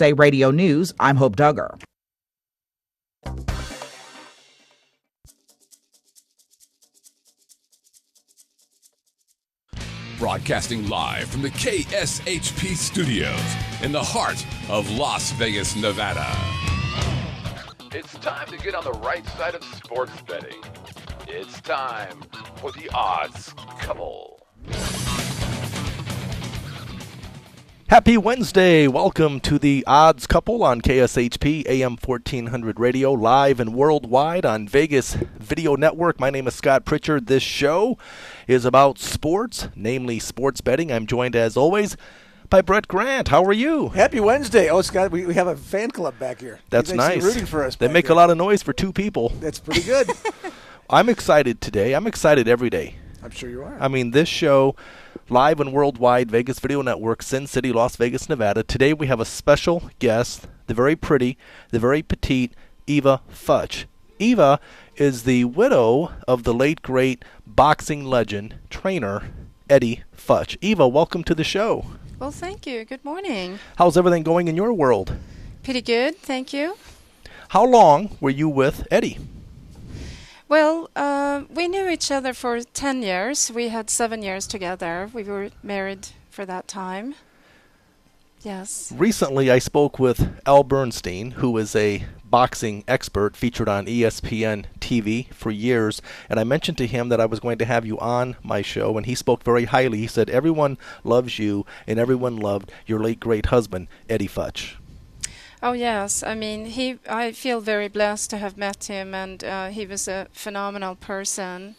KSA Radio News, I'm Hope Duggar. Broadcasting live from the KSHP studios in the heart of Las Vegas, Nevada. It's time to get on the right side of sports betting. It's time for the Odds Couple. Happy Wednesday. Welcome to the Odds Couple on KSHP AM 1400 Radio, live and worldwide on Vegas Video Network. My name is Scott Pritchard. This show is about sports, namely sports betting. I'm joined, as always, by Brett Grant. How are you? Happy Wednesday. Oh, Scott, we have a fan club back here. That's nice. Rooting for us. They make a lot of noise for two people. That's pretty good. I'm excited today. I'm excited every day. I'm sure you are. I mean, this show, live and worldwide, Vegas Video Network, Sin City, Las Vegas, Nevada. Today we have a special guest, the very pretty, the very petite Eva Futch. Eva is the widow of the late, great boxing legend, trainer, Eddie Futch. Eva, welcome to the show. Well, thank you. Good morning. How's everything going in your world? Pretty good, thank you. How long were you with Eddie? Well, we knew each other for 10 years. We had 7 years together. We were married for that time. Yes. Recently, I spoke with Al Bernstein, who is a boxing expert featured on ESPN TV for years, and I mentioned to him that I was going to have you on my show, and he spoke very highly. He said, everyone loves you, and everyone loved your late great husband, Eddie Futch. Oh, yes. I mean, I feel very blessed to have met him, and he was a phenomenal person,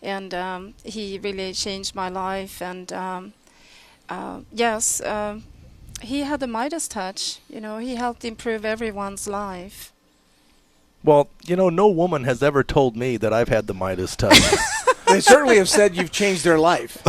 and he really changed my life. And yes, he had the Midas touch. You know, he helped improve everyone's life. Well, you know, no woman has ever told me that I've had the Midas touch. They certainly have said you've changed their life.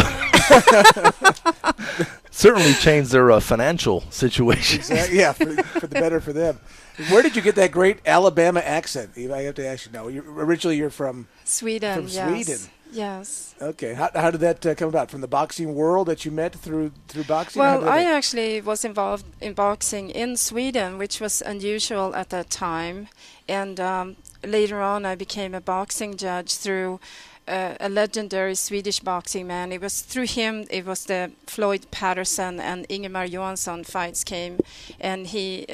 Certainly changed their financial situation. Exactly. Yeah, for the better for them. Where did you get that great Alabama accent? I have to ask you now. Originally, you're from Sweden. From Sweden. Yes. Okay. How did that come about? From the boxing world that you met through boxing? Well, I actually was involved in boxing in Sweden, which was unusual at that time. And later on, I became a boxing judge through a legendary Swedish boxing man. It was through him, it was the Floyd Patterson and Ingemar Johansson fights came, and he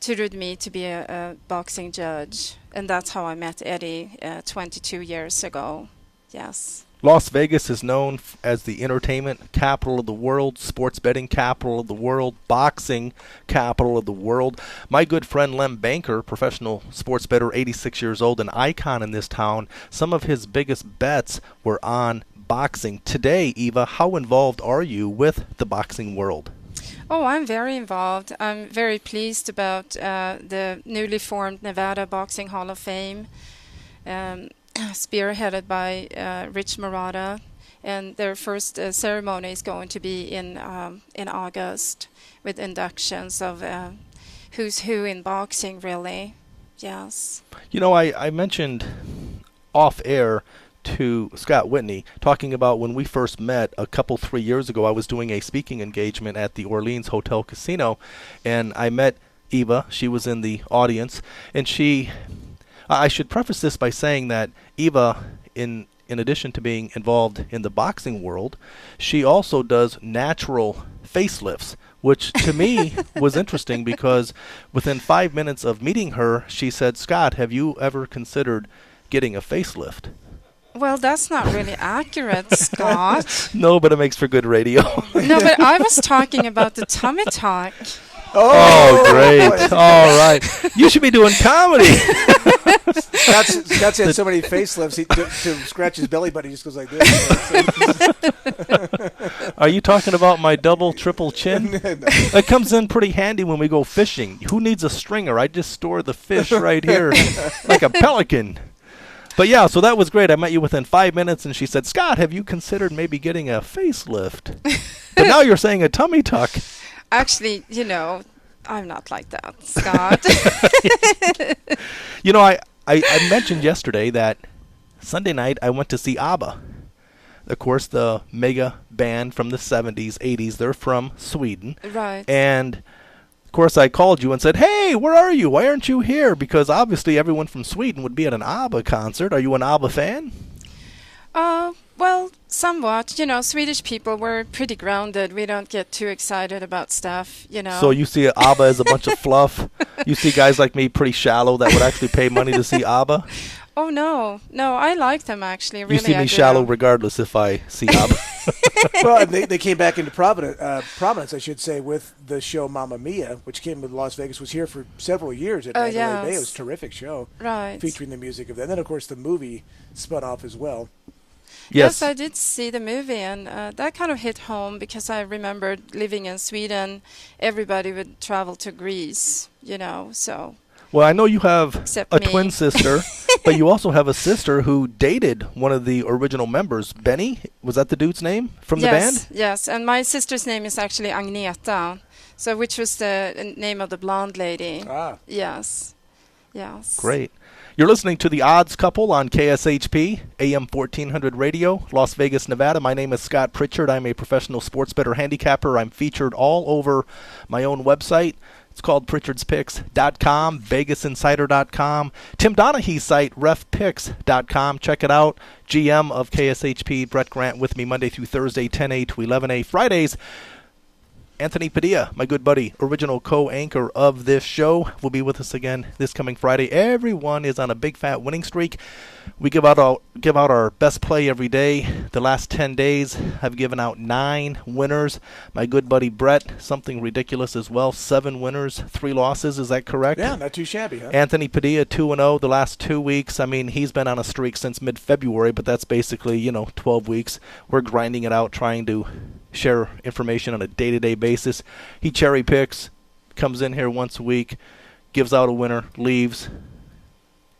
tutored me to be a boxing judge. And that's how I met Eddie 22 years ago. Yes. Las Vegas is known as the entertainment capital of the world, sports betting capital of the world, boxing capital of the world. My good friend Lem Banker, professional sports bettor, 86 years old, an icon in this town, some of his biggest bets were on boxing. Today, Eva, how involved are you with the boxing world? Oh, I'm very involved. I'm very pleased about the newly formed Nevada Boxing Hall of Fame. Spearheaded by Rich Murata, and their first ceremony is going to be in August with inductions of who's who in boxing, really. Yes. You know, I mentioned off air to Scott Whitney, talking about when we first met a couple 3 years ago. I was doing a speaking engagement at the Orleans Hotel Casino, and I met Eva. She was in the audience, and I should preface this by saying that Eva, in addition to being involved in the boxing world, she also does natural facelifts, which to me was interesting because within 5 minutes of meeting her, she said, Scott, have you ever considered getting a facelift? Well, that's not really accurate, Scott. No, but it makes for good radio. No, but I was talking about the tummy tuck. Oh, great. All right. You should be doing comedy. Scott's had so many facelifts, to scratch his belly button, he just goes like this. Are you talking about my double, triple chin? No. It comes in pretty handy when we go fishing. Who needs a stringer? I just store the fish right here like a pelican. But yeah, so that was great. I met you within 5 minutes, and she said, Scott, have you considered maybe getting a facelift? But now you're saying a tummy tuck. Actually, you know, I'm not like that, Scott. You know, I mentioned yesterday that Sunday night I went to see ABBA. Of course, the mega band from the 70s, 80s. They're from Sweden. Right. And course, I called you and said, hey, where are you? Why aren't you here? Because obviously everyone from Sweden would be at an ABBA concert. Are you an ABBA fan? Well, somewhat. You know, Swedish people, we're pretty grounded. We don't get too excited about stuff, you know. So you see ABBA as a bunch of fluff? You see guys like me pretty shallow that would actually pay money to see ABBA? Oh, no. No, I like them, actually. Really, you see me shallow regardless if I see ABBA. Well, and they came back into prominence, I should say, with the show Mamma Mia, which came to Las Vegas, was here for several years at Mandalay Bay. It was a terrific show. Right. Featuring the music of that. And then, of course, the movie spun off as well. Yes, I did see the movie, and that kind of hit home because I remembered living in Sweden, everybody would travel to Greece, you know, so. Well, I know you have a me. twin sister, but you also have a sister who dated one of the original members, Benny. Was that the dude's name from the band? Yes, and my sister's name is actually Agneta, so which was the name of the blonde lady. Ah. Yes. Great. You're listening to The Odds Couple on KSHP, AM 1400 Radio, Las Vegas, Nevada. My name is Scott Pritchard. I'm a professional sports bettor handicapper. I'm featured all over my own website. It's called Pritchard'sPicks.com, VegasInsider.com, Tim Donaghy's site, RefPicks.com. Check it out. GM of KSHP, Brett Grant, with me Monday through Thursday, 10A to 11A. Fridays, Anthony Padilla, my good buddy, original co-anchor of this show, will be with us again this coming Friday. Everyone is on a big fat winning streak. We give out our best play every day. The last 10 days, I've given out 9 winners. My good buddy Brett, something ridiculous as well, 7 winners, 3 losses. Is that correct? Yeah, not too shabby, huh? Anthony Padilla, 2-0 the last 2 weeks. I mean, he's been on a streak since mid-February, but that's basically, 12 weeks. We're grinding it out, trying to share information on a day-to-day basis. He cherry picks, comes in here once a week, gives out a winner, leaves,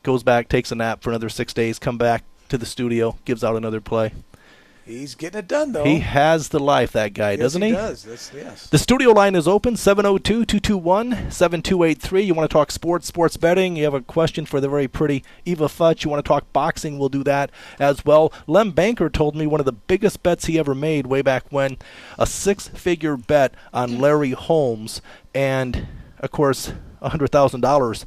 goes back, takes a nap for another 6 days, come back to the studio, gives out another play. He's getting it done, though. He has the life, that guy, doesn't he? Yes, he does. Yes. The studio line is open, 702-221-7283. You want to talk sports betting, you have a question for the very pretty Eva Futch, you want to talk boxing, we'll do that as well. Lem Banker told me one of the biggest bets he ever made way back when, a 6-figure bet on Larry Holmes, and, of course, $100,000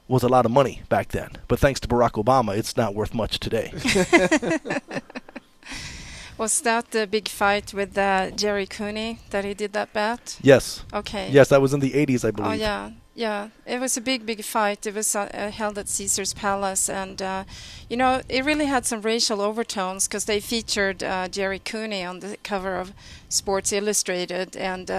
was a lot of money back then. But thanks to Barack Obama, it's not worth much today. Was that the big fight with Jerry Cooney that he did that bet? Yes. Okay. Yes, that was in the 80s, I believe. Oh, yeah. Yeah. It was a big fight. It was held at Caesar's Palace. And, it really had some racial overtones because they featured Jerry Cooney on the cover of Sports Illustrated and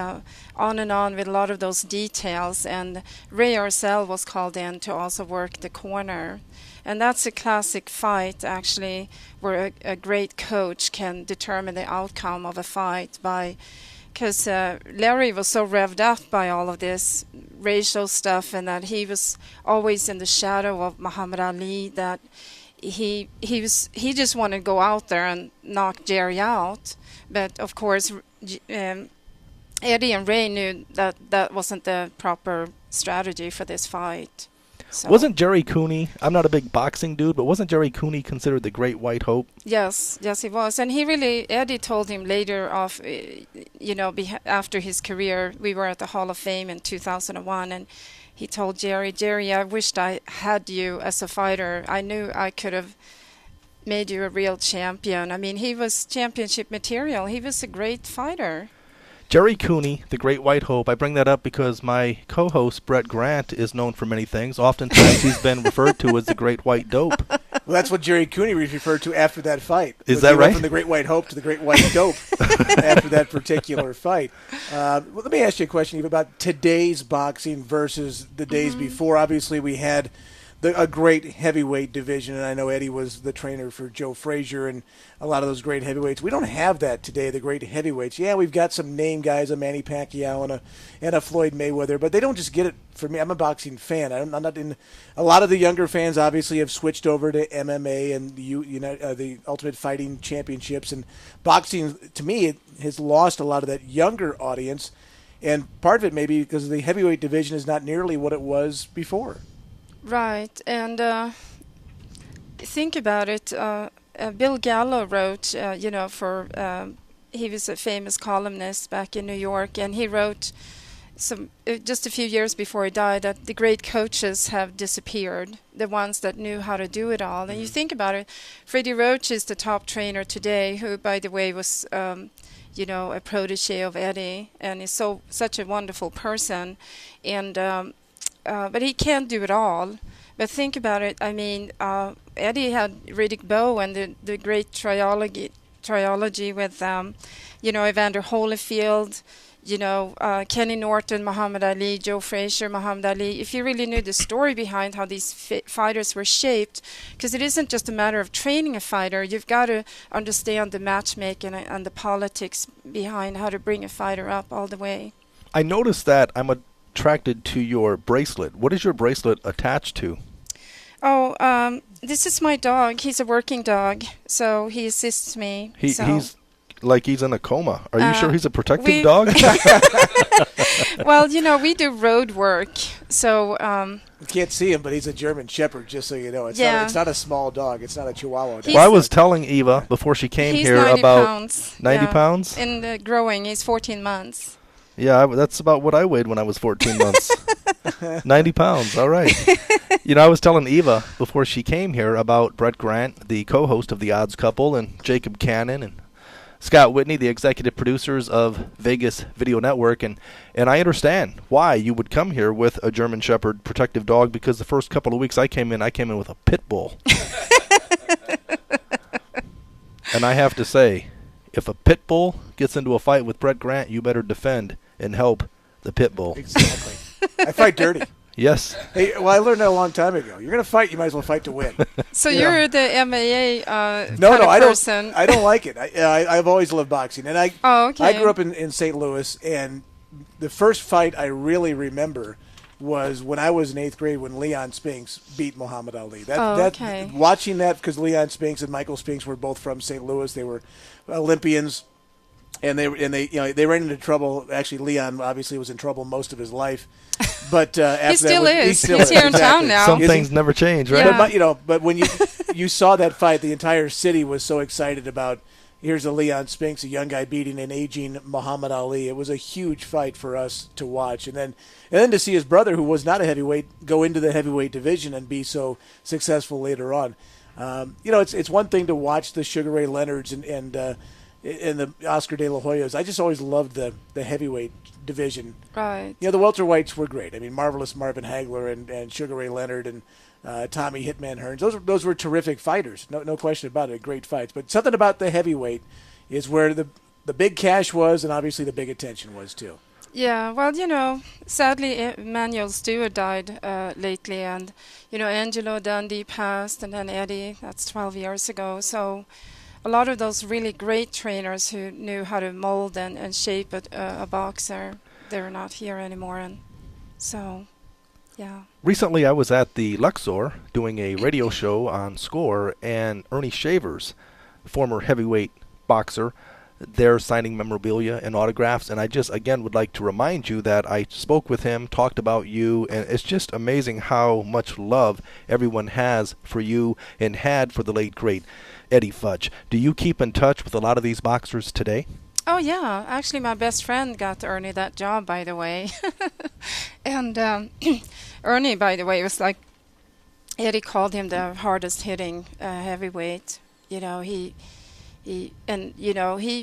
on with a lot of those details. And Ray Arcel was called in to also work the corner. And that's a classic fight, actually, where a great coach can determine the outcome of a fight because Larry was so revved up by all of this racial stuff and that he was always in the shadow of Muhammad Ali, that he just wanted to go out there and knock Jerry out. But, of course, Eddie and Ray knew that wasn't the proper strategy for this fight. So. Wasn't Jerry Cooney, I'm not a big boxing dude, but wasn't Jerry Cooney considered the Great White Hope? Yes, he was. And Eddie told him later off, after his career, we were at the Hall of Fame in 2001, and he told Jerry, I wished I had you as a fighter. I knew I could have made you a real champion. I mean, he was championship material. He was a great fighter. Jerry Cooney, the Great White Hope. I bring that up because my co-host, Brett Grant, is known for many things. Oftentimes he's been referred to as the Great White Dope. Well, that's what Jerry Cooney was referred to after that fight. Is that right? Went from the Great White Hope to the Great White Dope after that particular fight. Let me ask you a question Eva, about today's boxing versus the days before. Obviously, we had a great heavyweight division, and I know Eddie was the trainer for Joe Frazier and a lot of those great heavyweights. We don't have that today, the great heavyweights. Yeah, we've got some name guys, a Manny Pacquiao and a Floyd Mayweather, but they don't just get it for me. I'm a boxing fan. I'm not in. A lot of the younger fans obviously have switched over to MMA and the Ultimate Fighting Championships, and boxing to me has lost a lot of that younger audience, and part of it maybe because the heavyweight division is not nearly what it was before. Right, and think about it. Bill Gallo wrote, he was a famous columnist back in New York, and he wrote just a few years before he died, that the great coaches have disappeared, the ones that knew how to do it all. And you think about it, Freddie Roach is the top trainer today, who, by the way, was a protege of Eddie, and is such a wonderful person. And but he can't do it all. But think about it. I mean, Eddie had Riddick Bowe and the great trilogy with Evander Holyfield, Kenny Norton, Muhammad Ali, Joe Frazier, Muhammad Ali. If you really knew the story behind how these fighters were shaped, because it isn't just a matter of training a fighter, you've got to understand the matchmaking and the politics behind how to bring a fighter up all the way. I noticed that I'm attracted to your bracelet. What is your bracelet attached to? Oh, this is my dog. He's a working dog, so he assists me. He's like he's in a coma. Are you sure he's a protective dog? Well, we do road work, so... You can't see him, but he's a German Shepherd, just so you know. It's not a small dog. It's not a Chihuahua dog. Well, I was telling Eva before she came here 90 about... pounds. 90 pounds? And growing. He's 14 months. Yeah, that's about what I weighed when I was 14 months. 90 pounds, all right. I was telling Eva before she came here about Brett Grant, the co-host of The Odds Couple, and Jacob Cannon, and Scott Whitney, the executive producers of Vegas Video Network, and I understand why you would come here with a German Shepherd protective dog, because the first couple of weeks I came in with a pit bull. And I have to say, if a pit bull gets into a fight with Brett Grant, you better defend and help the pit bull. Exactly. I fight dirty. Yes. Hey, well, I learned that a long time ago. You're going to fight, you might as well fight to win. So you're the MMA No, I person. I don't like it. I've always loved boxing. And okay. I grew up in St. Louis, and the first fight I really remember was when I was in 8th grade when Leon Spinks beat Muhammad Ali. Watching that, because Leon Spinks and Michael Spinks were both from St. Louis. They were Olympians. And they ran into trouble. Actually, Leon obviously was in trouble most of his life, but after he still is. He's here in town now. Some things never change, right? Yeah. But when you saw that fight, the entire city was so excited about. Here's a Leon Spinks, a young guy beating an aging Muhammad Ali. It was a huge fight for us to watch, and then to see his brother, who was not a heavyweight, go into the heavyweight division and be so successful later on. It's one thing to watch the Sugar Ray Leonards and the Oscar De La Hoyas. I just always loved the heavyweight division. Right. The welterweights were great. I mean, Marvelous Marvin Hagler and Sugar Ray Leonard and Tommy Hitman Hearns. Those were terrific fighters. No question about it. Great fights. But something about the heavyweight is where the big cash was, and obviously the big attention was too. Yeah, well, sadly, Emmanuel Stewart died lately, and, Angelo Dundee passed, and then Eddie, that's 12 years ago. So a lot of those really great trainers who knew how to mold and shape a boxer, they're not here anymore. And so, yeah. Recently, I was at the Luxor doing a radio show on Score, and Ernie Shavers, former heavyweight boxer, they're signing memorabilia and autographs. And I just, again, would like to remind you that I spoke with him, talked about you, and it's just amazing how much love everyone has for you and had for the late, great Eddie Futch. Do you keep in touch with a lot of these boxers today? Oh, yeah. Actually, my best friend got Ernie that job, by the way. And Ernie, by the way, was like, Eddie called him the hardest hitting heavyweight. He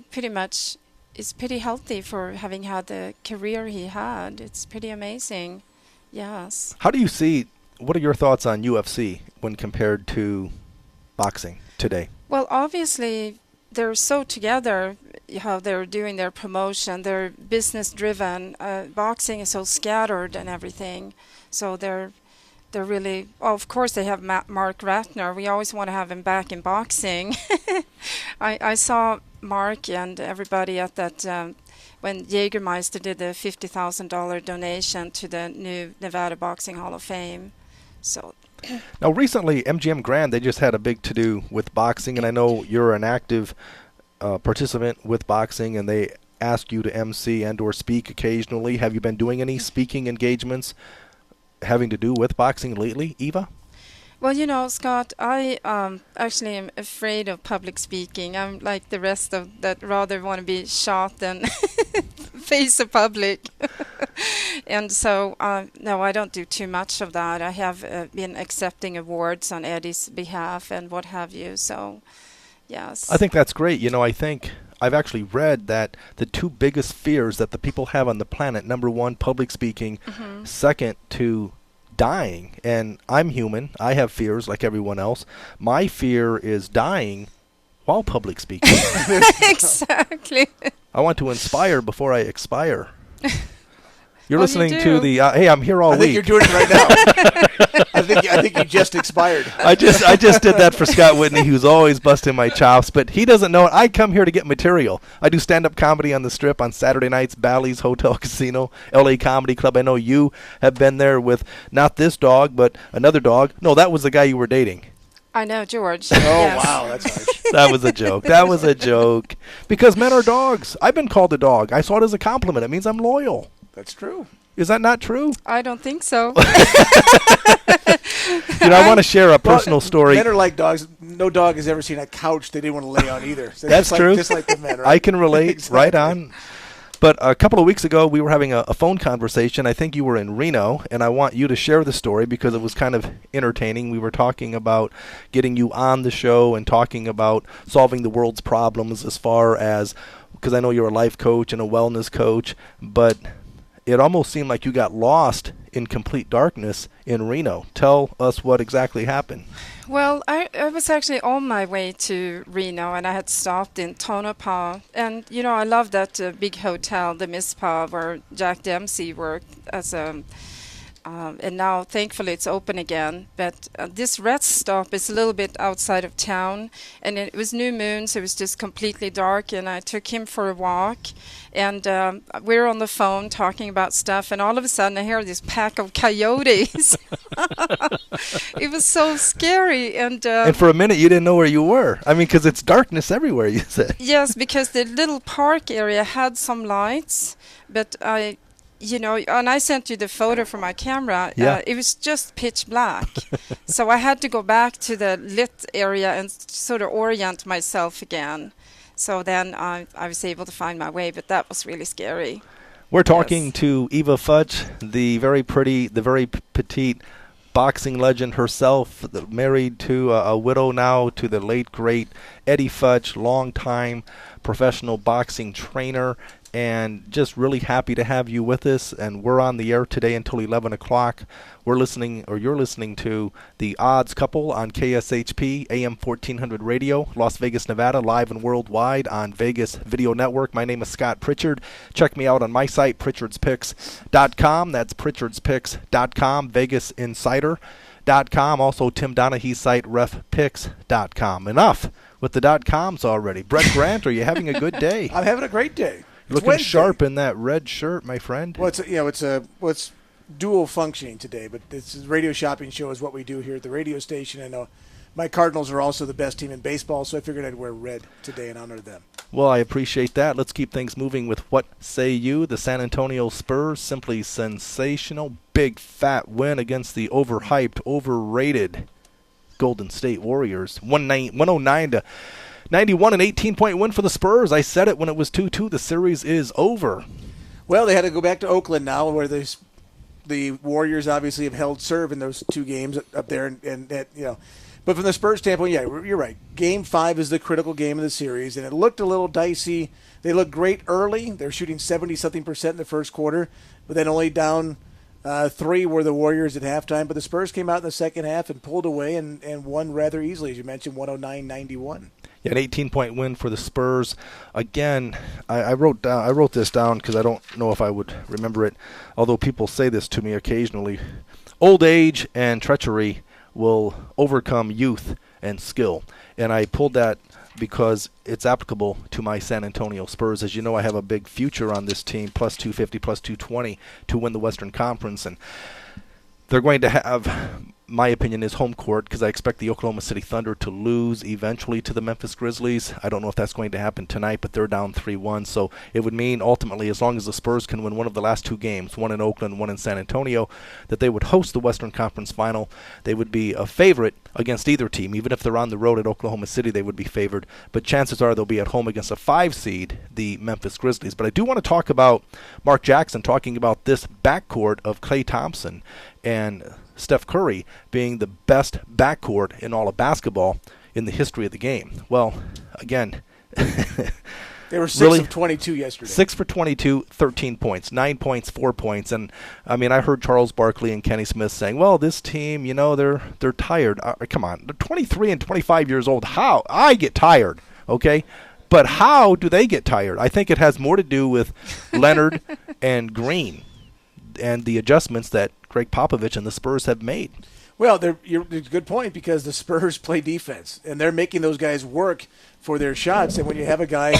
pretty much is pretty healthy for having had the career he had. It's pretty amazing. Yes. How do you see, what are your thoughts on UFC when compared to boxing today? Well, obviously, they're so together, how they're doing their promotion. They're business-driven. Boxing is so scattered and everything. So they're really... Oh, of course, they have Mark Ratner. We always want to have him back in boxing. I saw Mark and everybody at that... when Jägermeister did the $50,000 donation to the new Nevada Boxing Hall of Fame. So... Now, recently, MGM Grand, they just had a big to-do with boxing, and I know you're an active participant with boxing, and they ask you to MC and or speak occasionally. Have you been doing any speaking engagements having to do with boxing lately, Eva? Well, Scott, I actually am afraid of public speaking. I'm like the rest of that, rather want to be shot than face the public. And so, no, I don't do too much of that. I have been accepting awards on Eddie's behalf and what have you. So, yes. I think that's great. I think I've actually read that the two biggest fears that the people have on the planet, number one, public speaking, second to dying. And I'm human. I have fears like everyone else. My fear is dying while public speaking. Exactly. I want to inspire before I expire. You're Oh, listening you to do? the hey, I'm here all I think week. you're doing it right now. I think you just expired. I just did that for Scott Whitney, who's always busting my chops, but he doesn't know it. I come here to get material. I do stand-up comedy on the Strip on Saturday nights, Bally's Hotel Casino, LA Comedy Club. I know you have been there with not this dog, but another dog. No, that was the guy you were dating. I know, George. Oh, Yes. wow, that's harsh. That was a joke. That was a joke. Because men are dogs. I've been called a dog. I saw it as a compliment. It means I'm loyal. That's true. Is that not true? I don't think so. I want to share a personal story. Men are like dogs. No dog has ever seen a couch they didn't want to lay on either. So That's just true. Like, just like the men, right? I can relate. Exactly. Right on. But a couple of weeks ago, we were having a phone conversation. I think you were in Reno, and I want you to share the story because it was kind of entertaining. We were talking about getting you on the show and talking about solving the world's problems as far as, because I know you're a life coach and a wellness coach, but it almost seemed like you got lost in complete darkness in Reno. Tell us what exactly happened. Well, I was actually on my way to Reno, and I had stopped in Tonopah. And, I love that big hotel, the Mizpah, where Jack Dempsey worked as a... and now, thankfully, it's open again. But this rest stop is a little bit outside of town, and it was new moon, so it was just completely dark. And I took him for a walk, and we were on the phone talking about stuff, and all of a sudden, I hear this pack of coyotes. It was so scary, and for a minute, you didn't know where you were. I mean, because it's darkness everywhere, you said. yes, because the little park area had some lights, but and I sent you the photo from my camera. Yeah. It was just pitch black. So I had to go back to the lit area and sort of orient myself again. So then I was able to find my way, but that was really scary. We're talking to Eva Futch, the very pretty, the very petite boxing legend herself, married to a widow now to the late, great Eddie Futch, longtime professional boxing trainer, and just really happy to have you with us. And we're on the air today until 11 o'clock. You're listening to The Odds Couple on KSHP, AM 1400 Radio, Las Vegas, Nevada, live and worldwide on Vegas Video Network. My name is Scott Pritchard. Check me out on my site, pritchardspicks.com. That's pritchardspicks.com, vegasinsider.com. Also, Tim Donaghy's site, refpicks.com. Enough with the .coms already. Brett Grant, are you having a good day? I'm having a great day. Looking Wednesday. sharp in that red shirt, my friend. Well, it's dual functioning today, but this is radio shopping show is what we do here at the radio station. I know my Cardinals are also the best team in baseball, so I figured I'd wear red today in honor of them. Well, I appreciate that. Let's keep things moving with What Say You? The San Antonio Spurs, simply sensational. Big, fat win against the overhyped, overrated Golden State Warriors. 109 to 91, an 18-point win for the Spurs. I said it when it was 2-2. The series is over. Well, they had to go back to Oakland now, where the Warriors obviously have held serve in those two games up there, and But from the Spurs standpoint, yeah, you're right. Game 5 is the critical game of the series, and it looked a little dicey. They looked great early. They're shooting 70-something% in the first quarter, but then only down 3 were the Warriors at halftime. But the Spurs came out in the second half and pulled away and won rather easily, as you mentioned, 109-91. Yeah, an 18-point win for the Spurs. Again, I wrote this down because I don't know if I would remember it, although people say this to me occasionally. Old age and treachery will overcome youth and skill. And I pulled that because it's applicable to my San Antonio Spurs. As you know, I have a big future on this team, plus 250, plus 220 to win the Western Conference. And they're going to have my opinion is home court, because I expect the Oklahoma City Thunder to lose eventually to the Memphis Grizzlies. I don't know if that's going to happen tonight, but they're down 3-1. So it would mean ultimately, as long as the Spurs can win one of the last two games, one in Oakland, one in San Antonio, that they would host the Western Conference Final. They would be a favorite against either team. Even if they're on the road at Oklahoma City, they would be favored. But chances are they'll be at home against a 5 seed, the Memphis Grizzlies. But I do want to talk about Mark Jackson talking about this backcourt of Klay Thompson and Steph Curry being the best backcourt in all of basketball in the history of the game. Well, again, they were 6 of 22 yesterday. 6 for 22, 13 points, 9 points, 4 points. And, I mean, I heard Charles Barkley and Kenny Smith saying, well, this team, you know, they're tired. Come on, they're 23 and 25 years old. How? I get tired, okay? But how do they get tired? I think it has more to do with Leonard and Green and the adjustments that Greg Popovich and the Spurs have made. Well, it's a good point, because the Spurs play defense, and they're making those guys work for their shots. And when you have a guy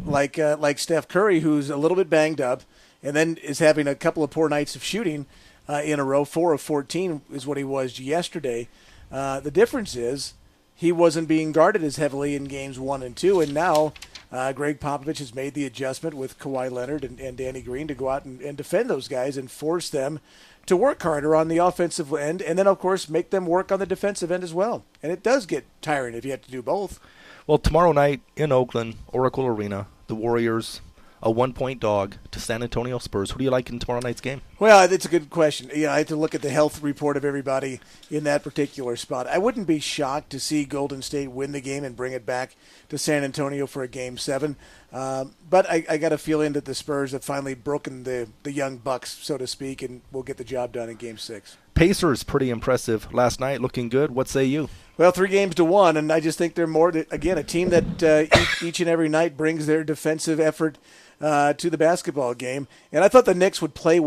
like Steph Curry, who's a little bit banged up, and then is having a couple of poor nights of shooting in a row, 4 of 14 is what he was yesterday. The difference is he wasn't being guarded as heavily in games 1 and 2, and now Greg Popovich has made the adjustment with Kawhi Leonard and Danny Green to go out and defend those guys and force them to work harder on the offensive end, and then, of course, make them work on the defensive end as well. And it does get tiring if you have to do both. Well, tomorrow night in Oakland, Oracle Arena, the Warriors, a 1-point dog to San Antonio Spurs. Who do you like in tomorrow night's game? Well, that's a good question. Yeah, I have to look at the health report of everybody in that particular spot. I wouldn't be shocked to see Golden State win the game and bring it back to San Antonio for a Game 7. But I got a feeling that the Spurs have finally broken the young bucks, so to speak, and will get the job done in Game 6. Pacers, pretty impressive last night, looking good. What say you? Well, 3-1, and I just think they're more, again, a team that each and every night brings their defensive effort to the basketball game. And I thought the Knicks would play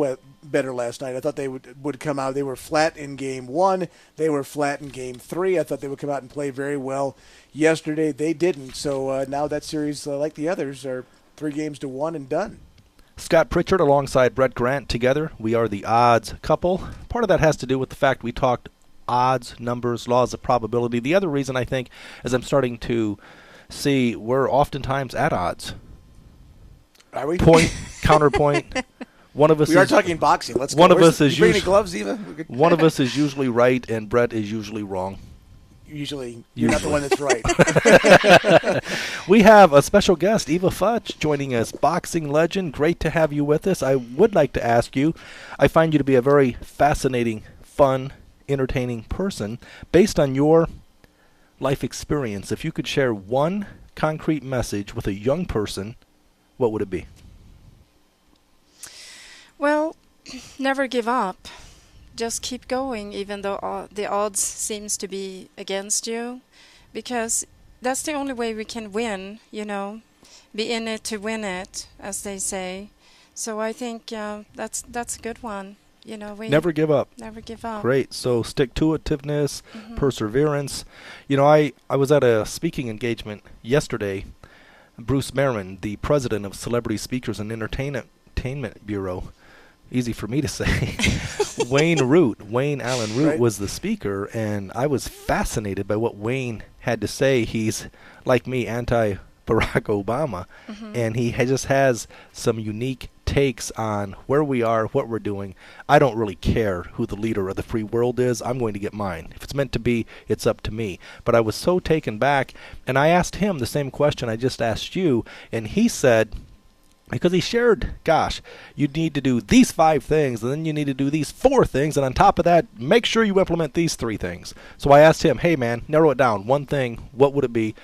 better last night. I thought they would come out. They were flat in Game 1. They were flat in Game 3. I thought they would come out and play very well yesterday. They didn't. So now that series, like the others, are 3-1 and done. Scott Pritchard alongside Brett Grant together. We are the odds couple. Part of that has to do with the fact we talked odds, numbers, laws of probability. The other reason, I think, is I'm starting to see we're oftentimes at odds. Are we? Point, counterpoint. One of us we are talking boxing. Let's go. One of us is usually gloves, Eva? One of us is usually right, and Brett is usually wrong. Usually, you're not the one that's right. We have a special guest, Eva Futch, joining us, boxing legend. Great to have you with us. I would like to ask you, I find you to be a very fascinating, fun, entertaining person. Based on your life experience, if you could share one concrete message with a young person, what would it be? Well, never give up. Just keep going, even though the odds seems to be against you, because that's the only way we can win, you know. Be in it to win it, as they say. So I think that's a good one. You know, we never give up. Never give up. Great. So stick-to-itiveness, perseverance. You know, I was at a speaking engagement yesterday. Bruce Marin, the president of Celebrity Speakers and Entertainment Bureau, easy for me to say, Wayne Allen Root, right, was the speaker, and I was fascinated by what Wayne had to say. He's, like me, anti-Barack Obama, and he just has some unique takes on where we are, what we're doing. I don't really care who the leader of the free world is. I'm going to get mine. If it's meant to be, it's up to me. But I was so taken back, and I asked him the same question I just asked you, and he said, because he shared, gosh, you need to do these 5 things, and then you need to do these 4 things, and on top of that, make sure you implement these 3 things. So I asked him, hey man, narrow it down. One thing, what would it be?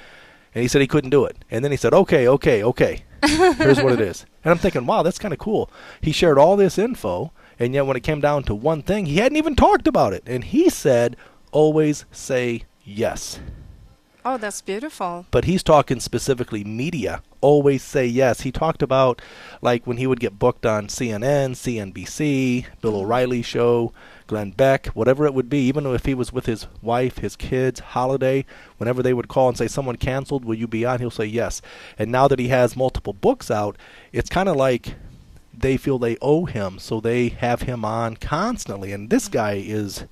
And he said he couldn't do it. And then he said, okay. Here's what it is. And I'm thinking, wow, that's kind of cool. He shared all this info, and yet when it came down to one thing, he hadn't even talked about it. And he said, always say yes. Oh, that's beautiful. But he's talking specifically media. Always say yes. He talked about, like, when he would get booked on CNN, CNBC, Bill O'Reilly show, Glenn Beck, whatever it would be, even if he was with his wife, his kids, holiday, whenever they would call and say, someone canceled, will you be on? He'll say yes. And now that he has multiple books out, it's kind of like they feel they owe him, so they have him on constantly. And this guy is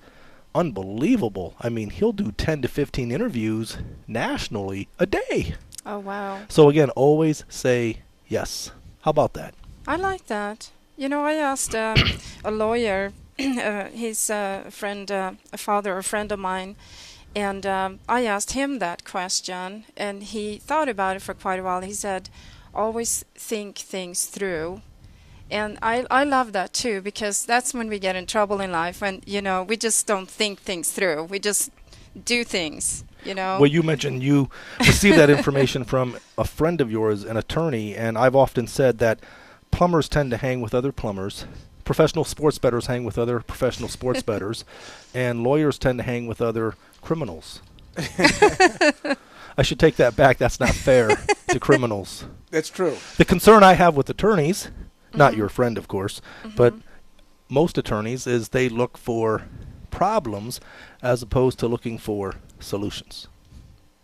unbelievable. I mean, he'll do 10 to 15 interviews nationally a day. Oh, wow. So again, always say yes. How about that? I like that. You know, I asked a lawyer, he's a friend, a friend of mine, and I asked him that question, and he thought about it for quite a while. He said, always think things through. And I love that too, because that's when we get in trouble in life, when, you know, we just don't think things through. We just do things, you know. Well, you mentioned you received that information from a friend of yours, an attorney, and I've often said that plumbers tend to hang with other plumbers, professional sports bettors hang with other professional sports bettors, and lawyers tend to hang with other criminals. I should take that back. That's not fair to criminals. That's true. The concern I have with attorneys, not your friend, of course, but most attorneys, is they look for problems as opposed to looking for solutions.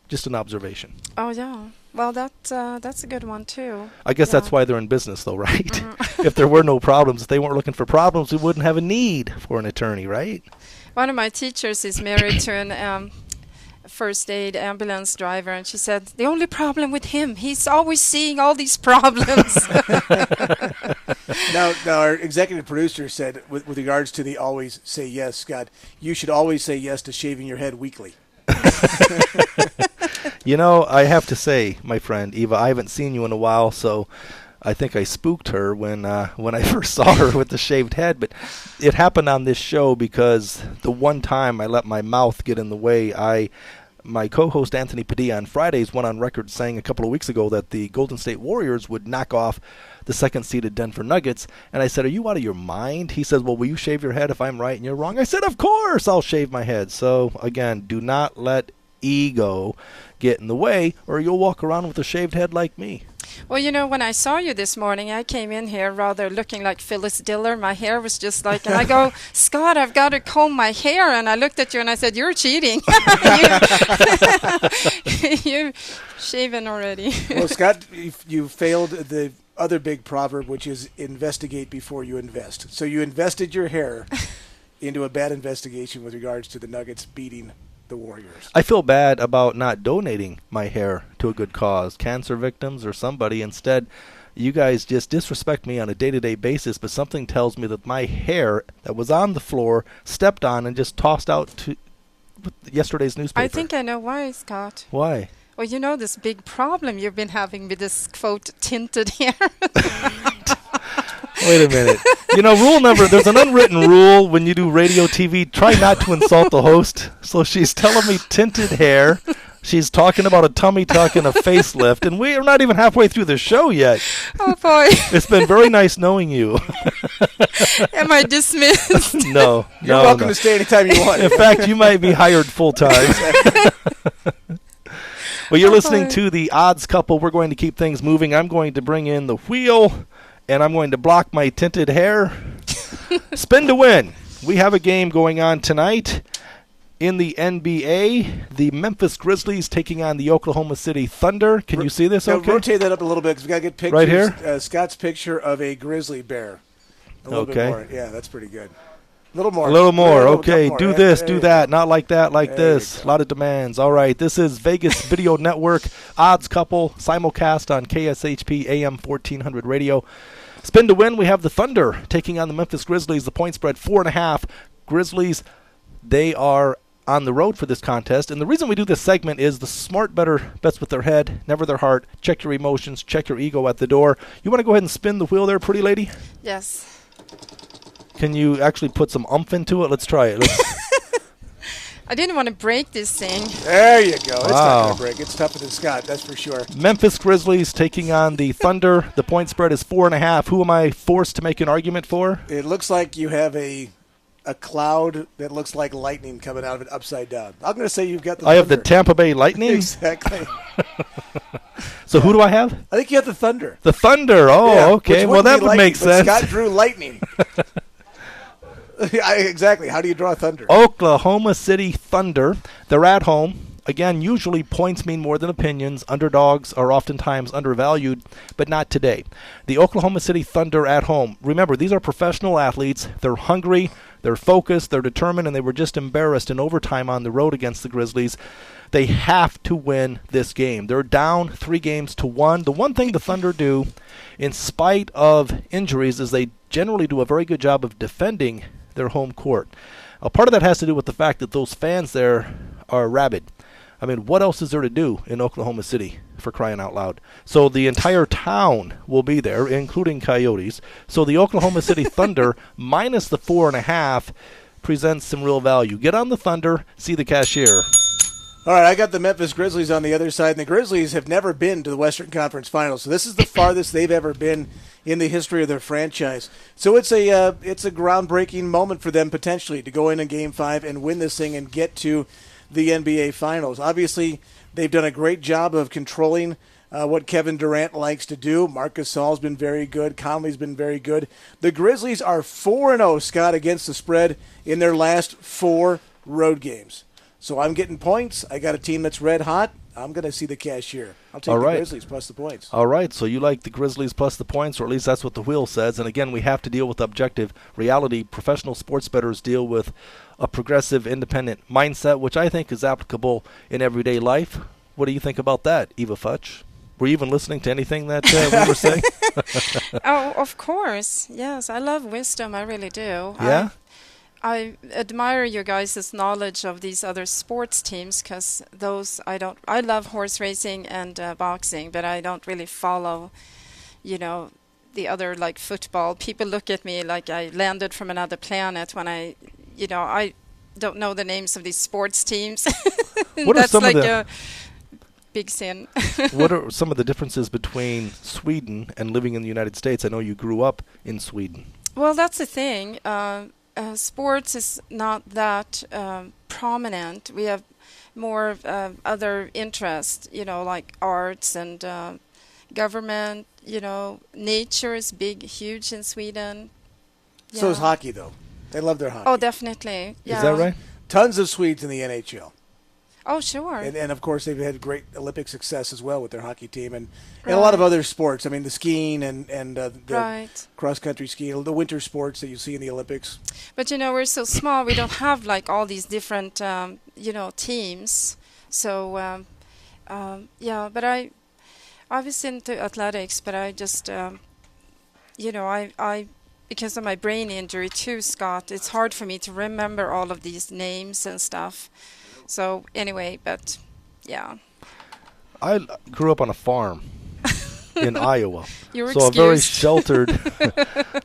Just an observation. Oh, yeah. Well, that's a good one, too. I guess that's why they're in business, though, right? If there were no problems, if they weren't looking for problems, we wouldn't have a need for an attorney, right? One of my teachers is married to an first aid ambulance driver, and she said, the only problem with him, he's always seeing all these problems. Now, our executive producer said, with regards to the always say yes, Scott, you should always say yes to shaving your head weekly. You know, I have to say, my friend Eva, I haven't seen you in a while, so I think I spooked her when I first saw her with the shaved head. But it happened on this show because the one time I let my mouth get in the way, my co-host Anthony Padilla on Fridays went on record saying a couple of weeks ago that the Golden State Warriors would knock off the second-seeded Denver Nuggets. And I said, are you out of your mind? He says, well, will you shave your head if I'm right and you're wrong? I said, of course I'll shave my head. So, again, do not let ego get in the way, or you'll walk around with a shaved head like me. Well, you know, when I saw you this morning, I came in here rather looking like Phyllis Diller. My hair was just like, and I go, Scott, I've got to comb my hair. And I looked at you and I said, you're cheating. You're shaven already. Well, Scott, you failed the other big proverb, which is investigate before you invest. So you invested your hair into a bad investigation with regards to the Nuggets beating the Warriors. I feel bad about not donating my hair to a good cause, cancer victims or somebody. Instead, you guys just disrespect me on a day-to-day basis, but something tells me that my hair that was on the floor, stepped on, and just tossed out to yesterday's newspaper. I think I know why, Scott. Why? Well, you know this big problem you've been having with this, quote, tinted hair. Wait a minute. You know, there's an unwritten rule when you do radio TV, try not to insult the host. So she's telling me tinted hair. She's talking about a tummy tuck and a facelift, and we are not even halfway through the show yet. Oh, boy. It's been very nice knowing you. Am I dismissed? No. You're welcome to stay anytime you want. In fact, you might be hired full-time. Well, you're listening to The Odds Couple. We're going to keep things moving. I'm going to bring in the wheel, and I'm going to block my tinted hair. Spin to win. We have a game going on tonight in the NBA. The Memphis Grizzlies taking on the Oklahoma City Thunder. Can you see this okay? Rotate that up a little bit because we got to get pictures. Right here? Scott's picture of a grizzly bear. A little bit more. Yeah, that's pretty good. A little more. Okay, do this, do that. Not like that, like this. A lot of demands. All right, this is Vegas Video Network. Odds Couple, simulcast on KSHP AM 1400 radio. Spin to win, we have the Thunder taking on the Memphis Grizzlies. The point spread 4.5. Grizzlies, they are on the road for this contest. And the reason we do this segment is the smart better bets with their head, never their heart. Check your emotions, check your ego at the door. You want to go ahead and spin the wheel there, pretty lady? Yes. Can you actually put some oomph into it? Let's try it. I didn't want to break this thing. There you go. It's not going to break. It's tougher than Scott, that's for sure. Memphis Grizzlies taking on the Thunder. The point spread is 4.5. Who am I forced to make an argument for? It looks like you have a cloud that looks like lightning coming out of it upside down. I'm going to say you've got the Thunder. I have the Tampa Bay Lightning? Exactly. So who do I have? I think you have the Thunder. The Thunder. Oh, yeah, okay. Well, that would make sense. Scott drew lightning. Exactly. How do you draw Thunder? Oklahoma City Thunder. They're at home. Again, usually points mean more than opinions. Underdogs are oftentimes undervalued, but not today. The Oklahoma City Thunder at home. Remember, these are professional athletes. They're hungry. They're focused, they're determined, and they were just embarrassed in overtime on the road against the Grizzlies. They have to win this game. They're down 3-1. The one thing the Thunder do, in spite of injuries, is they generally do a very good job of defending their home court. Part of that has to do with the fact that those fans there are rabid. I mean, what else is there to do in Oklahoma City, for crying out loud? So the entire town will be there, including Coyotes. So the Oklahoma City Thunder, minus the 4.5, presents some real value. Get on the Thunder, see the cashier. All right, I got the Memphis Grizzlies on the other side, and the Grizzlies have never been to the Western Conference Finals, so this is the farthest they've ever been in the history of their franchise. So it's a groundbreaking moment for them potentially to go in Game 5 and win this thing and get to the NBA Finals. Obviously, they've done a great job of controlling what Kevin Durant likes to do. Marc Gasol's been very good. Conley's been very good. The Grizzlies are 4-0, Scott, against the spread in their last 4 road games. So I'm getting points. I got a team that's red hot. I'm going to see the cashier. I'll take the Grizzlies plus the points. All right, so you like the Grizzlies plus the points, or at least that's what the wheel says. And again, we have to deal with objective reality. Professional sports bettors deal with a progressive, independent mindset, which I think is applicable in everyday life. What do you think about that, Eva Futch? Were you even listening to anything that we were saying? Oh, of course. Yes, I love wisdom. I really do. Yeah? I admire your guys' knowledge of these other sports teams because I love horse racing and boxing, but I don't really follow, the other, like football. People look at me like I landed from another planet when I don't know the names of these sports teams. That's like a big sin. What are some of the differences between Sweden and living in the United States? I know you grew up in Sweden. Well, that's the thing. Sports is not that prominent. We have more other interests, like arts and government. Nature is huge in Sweden. Yeah. So is hockey, though. They love their hockey. Oh, definitely. Yeah. Is that right? Tons of Swedes in the NHL. Oh, sure. And of course, they've had great Olympic success as well with their hockey team and a lot of other sports. I mean, the skiing and the cross-country skiing, the winter sports that you see in the Olympics. But, we're so small. We don't have, like, all these different, teams. So, but I was into athletics, but I just, I because of my brain injury too, Scott, it's hard for me to remember all of these names and stuff. So anyway, but yeah. I grew up on a farm in Iowa. You're so excused.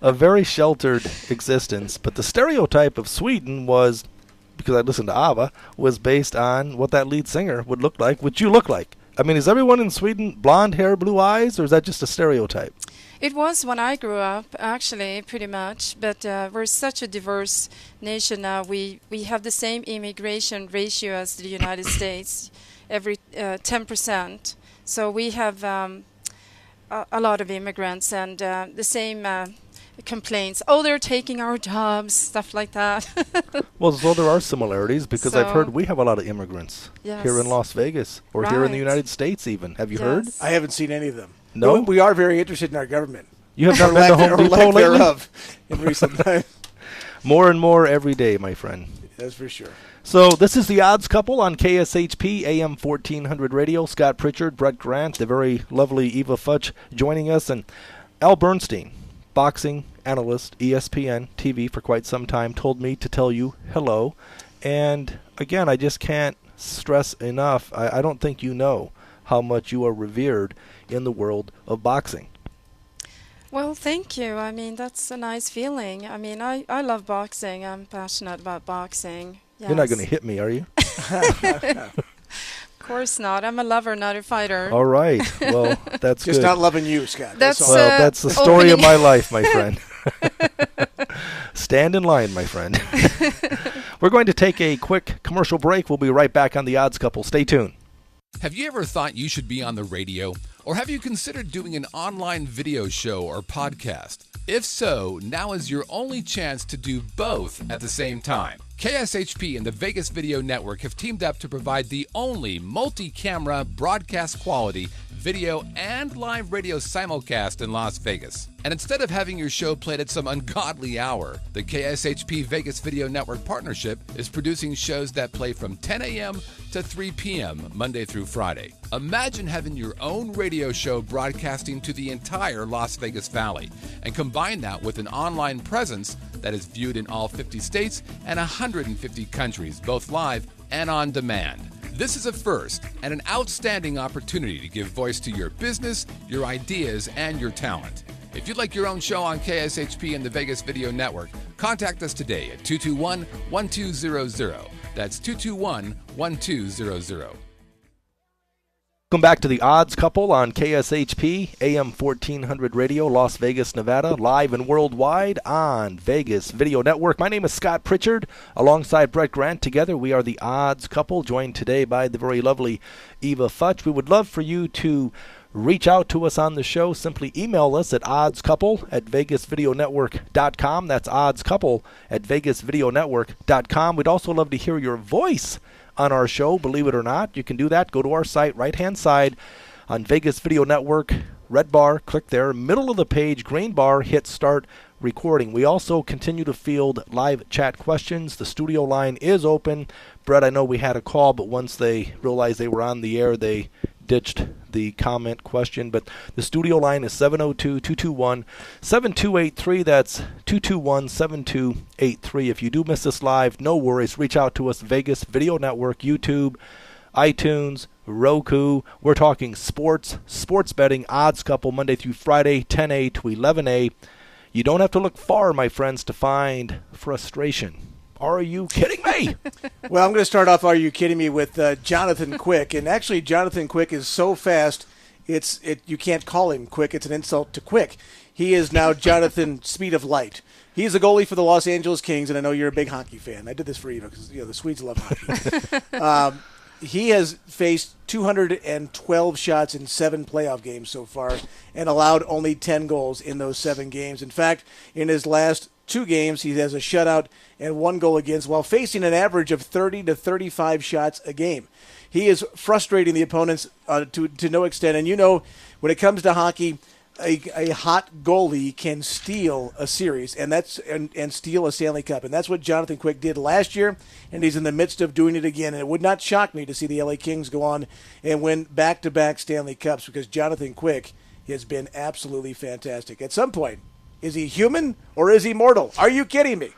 a very sheltered existence. But the stereotype of Sweden was, because I listened to ABBA, was based on what that lead singer would look like, what you look like. I mean, is everyone in Sweden blonde hair, blue eyes, or is that just a stereotype? It was when I grew up, actually, pretty much. But we're such a diverse nation now. We have the same immigration ratio as the United States, every 10%. So we have a lot of immigrants and the same complaints. Oh, they're taking our jobs, stuff like that. Well, so there are similarities because I've heard we have a lot of immigrants here in Las Vegas or here in the United States even. Have you heard? I haven't seen any of them. No? We are very interested in our government. You have not been to Home Depot lately? In recent time. More and more every day, my friend. That's for sure. So this is the Odds Couple on KSHP AM 1400 Radio. Scott Pritchard, Brett Grant, the very lovely Eva Futch joining us, and Al Bernstein, boxing analyst, ESPN TV for quite some time, told me to tell you hello. And again, I just can't stress enough, I don't think you know how much you are revered in the world of boxing. Well, thank you. I mean, that's a nice feeling. I mean, I love boxing. I'm passionate about boxing. Yes. You're not going to hit me, are you? Of course not. I'm a lover, not a fighter. All right. Well, that's just good. not loving you, Scott. That's all. Well, that's the story of my life, my friend. Stand in line, my friend. We're going to take a quick commercial break. We'll be right back on the Odds Couple. Stay tuned. Have you ever thought you should be on the radio? Or have you considered doing an online video show or podcast? If so, now is your only chance to do both at the same time. KSHP and the Vegas Video Network have teamed up to provide the only multi-camera broadcast quality video and live radio simulcast in Las Vegas. And instead of having your show played at some ungodly hour, the KSHP Vegas Video Network partnership is producing shows that play from 10 a.m. to 3 p.m. Monday through Friday. Imagine having your own radio show broadcasting to the entire Las Vegas Valley, and combine that with an online presence that is viewed in all 50 states and 150 countries, both live and on demand. This is a first and an outstanding opportunity to give voice to your business, your ideas, and your talent. If you'd like your own show on KSHP and the Vegas Video Network, contact us today at 221-1200. That's 221-1200. Welcome back to the Odds Couple on KSHP, AM 1400 Radio, Las Vegas, Nevada, live and worldwide on Vegas Video Network. My name is Scott Pritchard, alongside Brett Grant. Together we are the Odds Couple, joined today by the very lovely Eva Futch. We would love for you to reach out to us on the show. Simply email us at oddscouple@vegasvideonetwork.com. That's oddscouple@vegasvideonetwork.com. We'd also love to hear your voice on our show, believe it or not. You can do that. Go to our site, right-hand side on Vegas Video Network, red bar, click there, middle of the page, green bar, hit start recording. We also continue to field live chat questions. The studio line is open. Brett, I know we had a call, but once they realized they were on the air, they ditched the comment question. But the studio line is 702-221-7283. That's 221-7283. If you do miss us live, no worries. Reach out to us, Vegas Video Network, YouTube, iTunes, Roku. We're talking sports betting, Odds Couple, Monday through Friday, 10A to 11A. You don't have to look far, my friends, to find frustration. Are you kidding me? Well, I'm going to start off, are you kidding me, with Jonathan Quick. And actually, Jonathan Quick is so fast, you can't call him Quick. It's an insult to Quick. He is now Jonathan Speed of Light. He's a goalie for the Los Angeles Kings, and I know you're a big hockey fan. I did this for Eva because the Swedes love hockey. He has faced 212 shots in 7 playoff games so far and allowed only 10 goals in those 7 games. In fact, in his last 2 games, he has a shutout and 1 goal against while facing an average of 30 to 35 shots a game. He is frustrating the opponents to no extent. And when it comes to hockey, a hot goalie can steal a series and steal a Stanley Cup. And that's what Jonathan Quick did last year, and he's in the midst of doing it again. And it would not shock me to see the LA Kings go on and win back-to-back Stanley Cups because Jonathan Quick has been absolutely fantastic. At some point, is he human or is he mortal? Are you kidding me?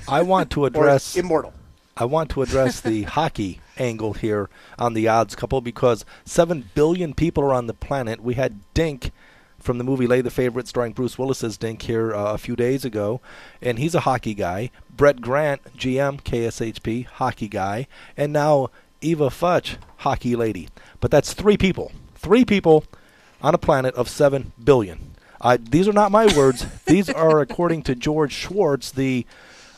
I want to address immortal. I want to address the hockey angle here on the Odds Couple because 7 billion people are on the planet. We had Dink from the movie Lay the Favorite, starring Bruce Willis's Dink here a few days ago, and he's a hockey guy. Brett Grant, GM, KSHP, hockey guy, and now Eva Futch, hockey lady. But that's 3 people. 3 people on a planet of 7 billion. These are not my words. These are according to George Schwartz, the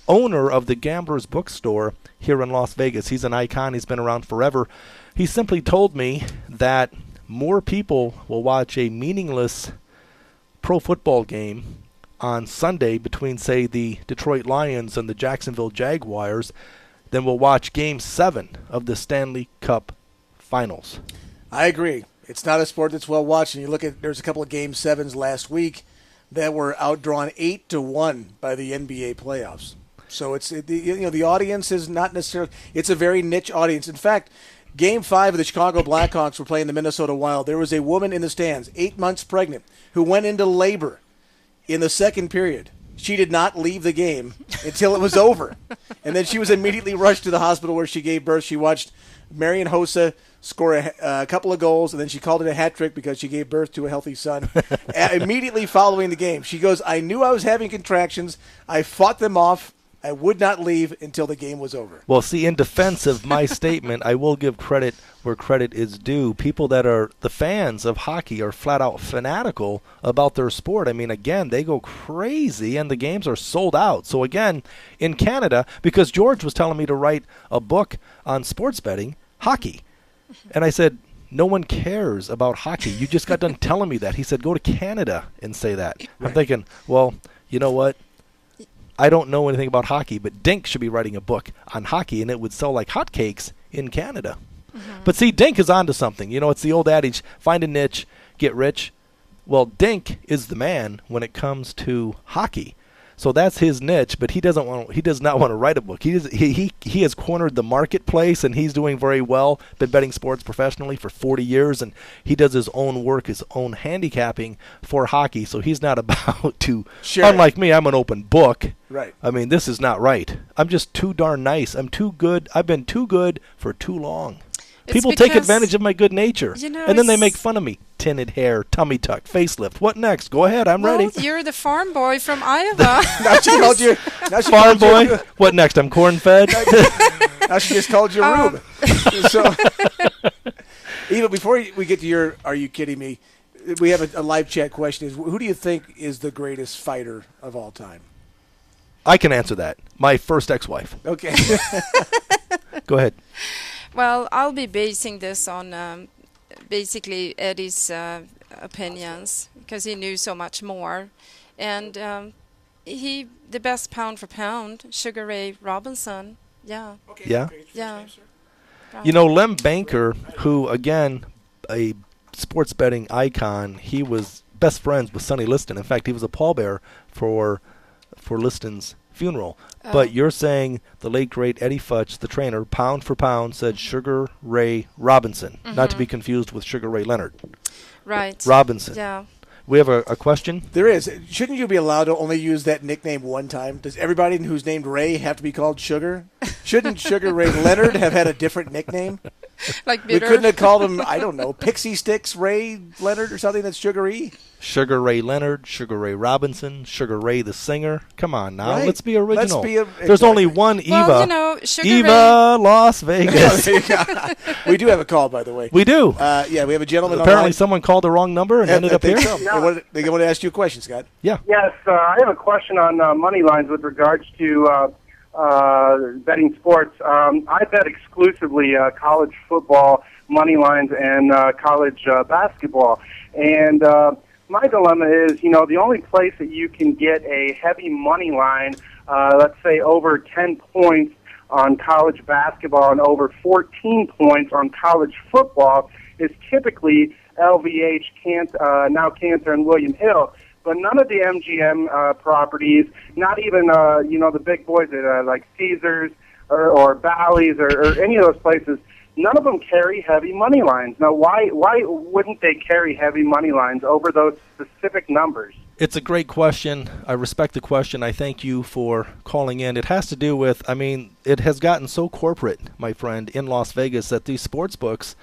owner of the Gamblers Bookstore here in Las Vegas. He's an icon. He's been around forever. He simply told me that more people will watch a meaningless pro football game on Sunday between, say, the Detroit Lions and the Jacksonville Jaguars than will watch Game 7 of the Stanley Cup Finals. I agree. It's not a sport that's well watched. And you look at, there's a couple of Game 7s last week that were outdrawn 8-1 by the NBA playoffs. So the audience is not necessarily, it's a very niche audience. In fact, Game 5 of the Chicago Blackhawks were playing the Minnesota Wild. There was a woman in the stands, 8 months pregnant, who went into labor in the second period. She did not leave the game until it was over. And then she was immediately rushed to the hospital where she gave birth. She watched Marian Hossa score a couple of goals, and then she called it a hat trick because she gave birth to a healthy son. Immediately following the game, she goes, I knew I was having contractions. I fought them off. I would not leave until the game was over. Well, see, in defense of my statement, I will give credit where credit is due. People that are the fans of hockey are flat out fanatical about their sport. I mean, again, they go crazy, and the games are sold out. So, again, in Canada, because George was telling me to write a book on sports betting, hockey. And I said, no one cares about hockey. You just got done telling me that. He said, go to Canada and say that. I'm thinking, well, you know what? I don't know anything about hockey, but Dink should be writing a book on hockey, and it would sell like hotcakes in Canada. But see, Dink is onto something. You know, it's the old adage, find a niche, get rich. Well, Dink is the man when it comes to hockey. So that's his niche, but he does not want to write a book. He has cornered the marketplace, and he's doing very well. Been betting sports professionally for 40 years, and he does his own work, his own handicapping for hockey. So he's not about to, unlike me, I'm an open book. Right. I mean, this is not right. I'm just too darn nice. I'm too good. I've been too good for too long. People take advantage of my good nature, and then they make fun of me. Tinted hair, tummy tuck, facelift. What next? Go ahead, I'm ready. You're the farm boy from Iowa. Now she called you. Farm boy? What next? I'm corn-fed? Now she just called you Rube. So, Eva, before we get to your Are You Kidding Me, we have a live chat question. Who do you think is the greatest fighter of all time? I can answer that. My first ex-wife. Okay. Go ahead. Well, I'll be basing this on basically Eddie's opinions, because he knew so much more. And the best pound for pound, Sugar Ray Robinson. Yeah. Okay. Yeah. Yeah. You know, Lem Banker, who, again, a sports betting icon, he was best friends with Sonny Liston. In fact, he was a pallbearer for Liston's funeral. But you're saying the late, great Eddie Futch, the trainer, pound for pound, said Sugar Ray Robinson, not to be confused with Sugar Ray Leonard. Right. Robinson. Yeah. We have a question? There is. Shouldn't you be allowed to only use that nickname one time? Does everybody who's named Ray have to be called Sugar? Shouldn't Sugar Ray Leonard have had a different nickname? Like We bitter. couldn't have called him, I don't know, Pixie Sticks Ray Leonard or something that's sugary? Sugar Ray Leonard, Sugar Ray Robinson, Sugar Ray the singer. Come on now, Right. let's be original. There's Exactly. Only one Eva. Well, you know, Sugar Eva, Las Vegas. We do have a call, by the way. We do. Yeah, we have a gentleman Apparently online. someone called the wrong number and ended I up think here. so. They want to ask you a question, Scott. Yeah. Yes, I have a question on money lines with regards to betting sports. I bet exclusively college football money lines and college basketball. And my dilemma is, you know, the only place that you can get a heavy money line, let's say over 10 points on college basketball and over 14 points on college football is typically LVH, now Cantor, and William Hill. But none of the MGM properties, not even the big boys at like Caesars or Bally's or any of those places, none of them carry heavy money lines. Now, why wouldn't they carry heavy money lines over those specific numbers? It's a great question. I respect the question. I thank you for calling in. It has to do with, it has gotten so corporate, my friend, in Las Vegas that these sports books,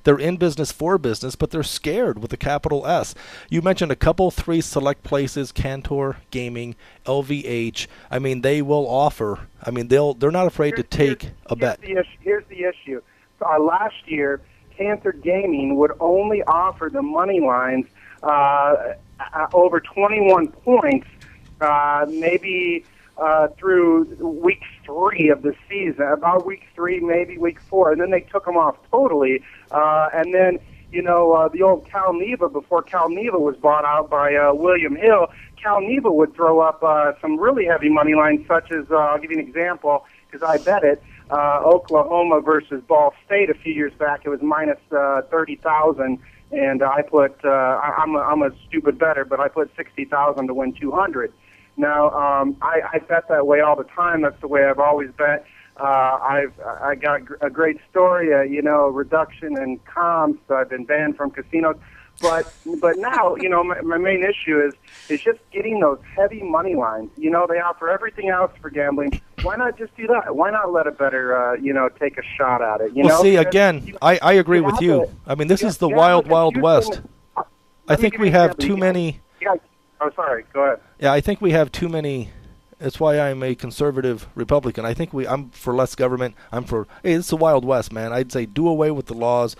they're in business for business, but they're scared with a capital S. You mentioned a couple, 3 select places, Cantor, Gaming, LVH. They will offer, they're not afraid to take a bet. Here's the issue. Last year, Cantor Gaming would only offer the money lines over 21 points, maybe through week 3 of the season, about week 3, maybe week 4, and then they took them off totally. And then, the old Cal Neva, before Cal Neva was bought out by William Hill, Cal Neva would throw up some really heavy money lines, such as, I'll give you an example, because I bet it, Oklahoma versus Ball State a few years back. It was minus 30,000, and I put, I'm a stupid bettor, but I put 60,000 to win 200. Now, I bet that way all the time. That's the way I've always bet. I got a great story, reduction in comps. I've been banned from casinos. But now, my main issue is just getting those heavy money lines. They offer everything else for gambling. Why not just do that? Why not let a bettor, take a shot at it? Well, see, again, I agree with you. This is the wild, wild west. I think we have too many. Oh, sorry. Go ahead. Yeah, I think we have too many. That's why I'm a conservative Republican. I think I'm for less government. It's the Wild West, man. I'd say do away with the laws.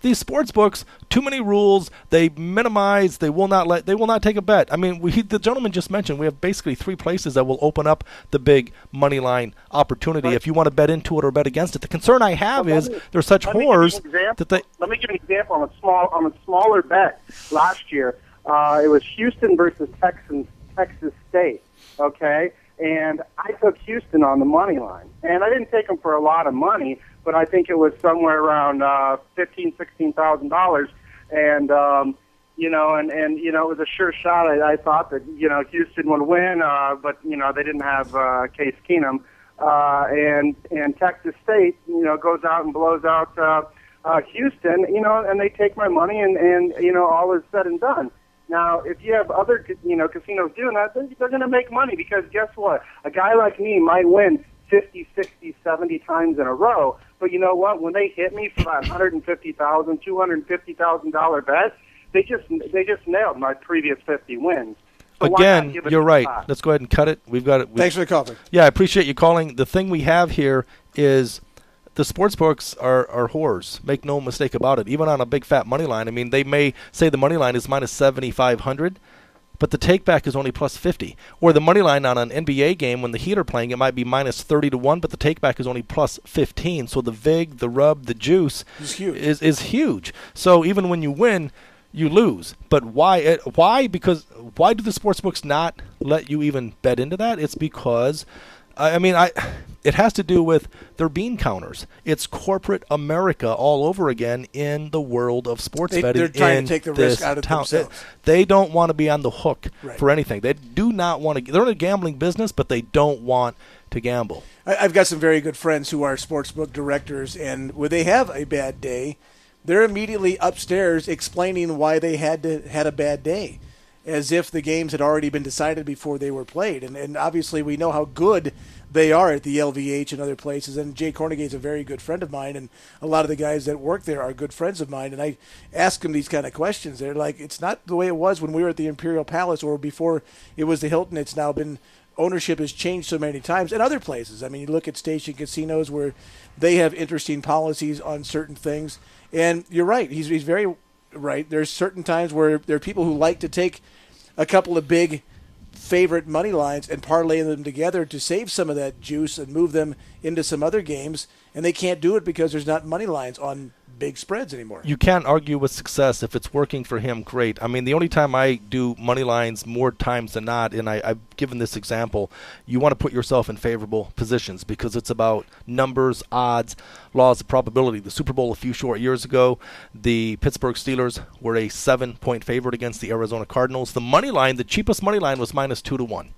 These sports books, too many rules. They minimize. They will not take a bet. The gentleman just mentioned we have basically 3 places that will open up the big money line opportunity if you want to bet into it or bet against it. The concern I have is there's such whores that they. Let me give you an example on a smaller bet last year. It was Houston versus Texas State. okay? And I took Houston on the money line. And I didn't take them for a lot of money, but I think it was somewhere around $15,000-$16,000. And, you know, and you know, it was a sure shot. I thought that, you know, Houston would win, but, you know, they didn't have Case Keenum. And Texas State, you know, goes out and blows out Houston, you know, and they take my money, and you know, all is said and done. Now, if you have other, you know, casinos doing that, they're going to make money, because guess what? A guy like me might win 50, 60, 70 times in a row, but you know what? When they hit me for that $150,000, $250,000 bet, they just nailed my previous 50 wins. So again, you're right. Let's go ahead and cut it. We've got it. Thanks for the call. Yeah, I appreciate you calling. The thing we have here is the sports books are whores. Make no mistake about it. Even on a big fat money line, I mean, they may say the money line is minus 7,500, but the take back is only plus 50. Or the money line on an NBA game when the Heat are playing, it might be minus 30-1, but the take back is only plus 15. So the vig, the rub, the juice is huge. So even when you win, you lose. But why? Because why do the sports books not let you even bet into that? It's because, it has to do with their bean counters. It's corporate America all over again in the world of sports betting. They're trying to take the risk out of themselves. They don't want to be on the hook Right. for anything. They do not want to. They're in a gambling business, but they don't want to gamble. I've got some very good friends who are sportsbook directors, and when they have a bad day, they're immediately upstairs explaining why they had a bad day, as if the games had already been decided before they were played. And obviously we know how good they are at the LVH and other places. And Jay Cornigate's a very good friend of mine, and a lot of the guys that work there are good friends of mine. And I ask them these kind of questions. They're like, it's not the way it was when we were at the Imperial Palace or before it was the Hilton. It's now been – ownership has changed so many times. And other places. I mean, you look at station casinos where they have interesting policies on certain things. And you're right. He's very right. There's certain times where there are people who like to take a couple of big favorite money lines and parlay them together to save some of that juice and move them into some other games, and they can't do it because there's not money lines on big spreads anymore. You can't argue with success. If it's working for him, great. I mean, the only time I do money lines more times than not, and I've given this example, you want to put yourself in favorable positions because it's about numbers, odds, laws of probability. The Super Bowl a few short years ago, the Pittsburgh Steelers were a 7-point favorite against the Arizona Cardinals. The money line, the cheapest money line was minus 2-1.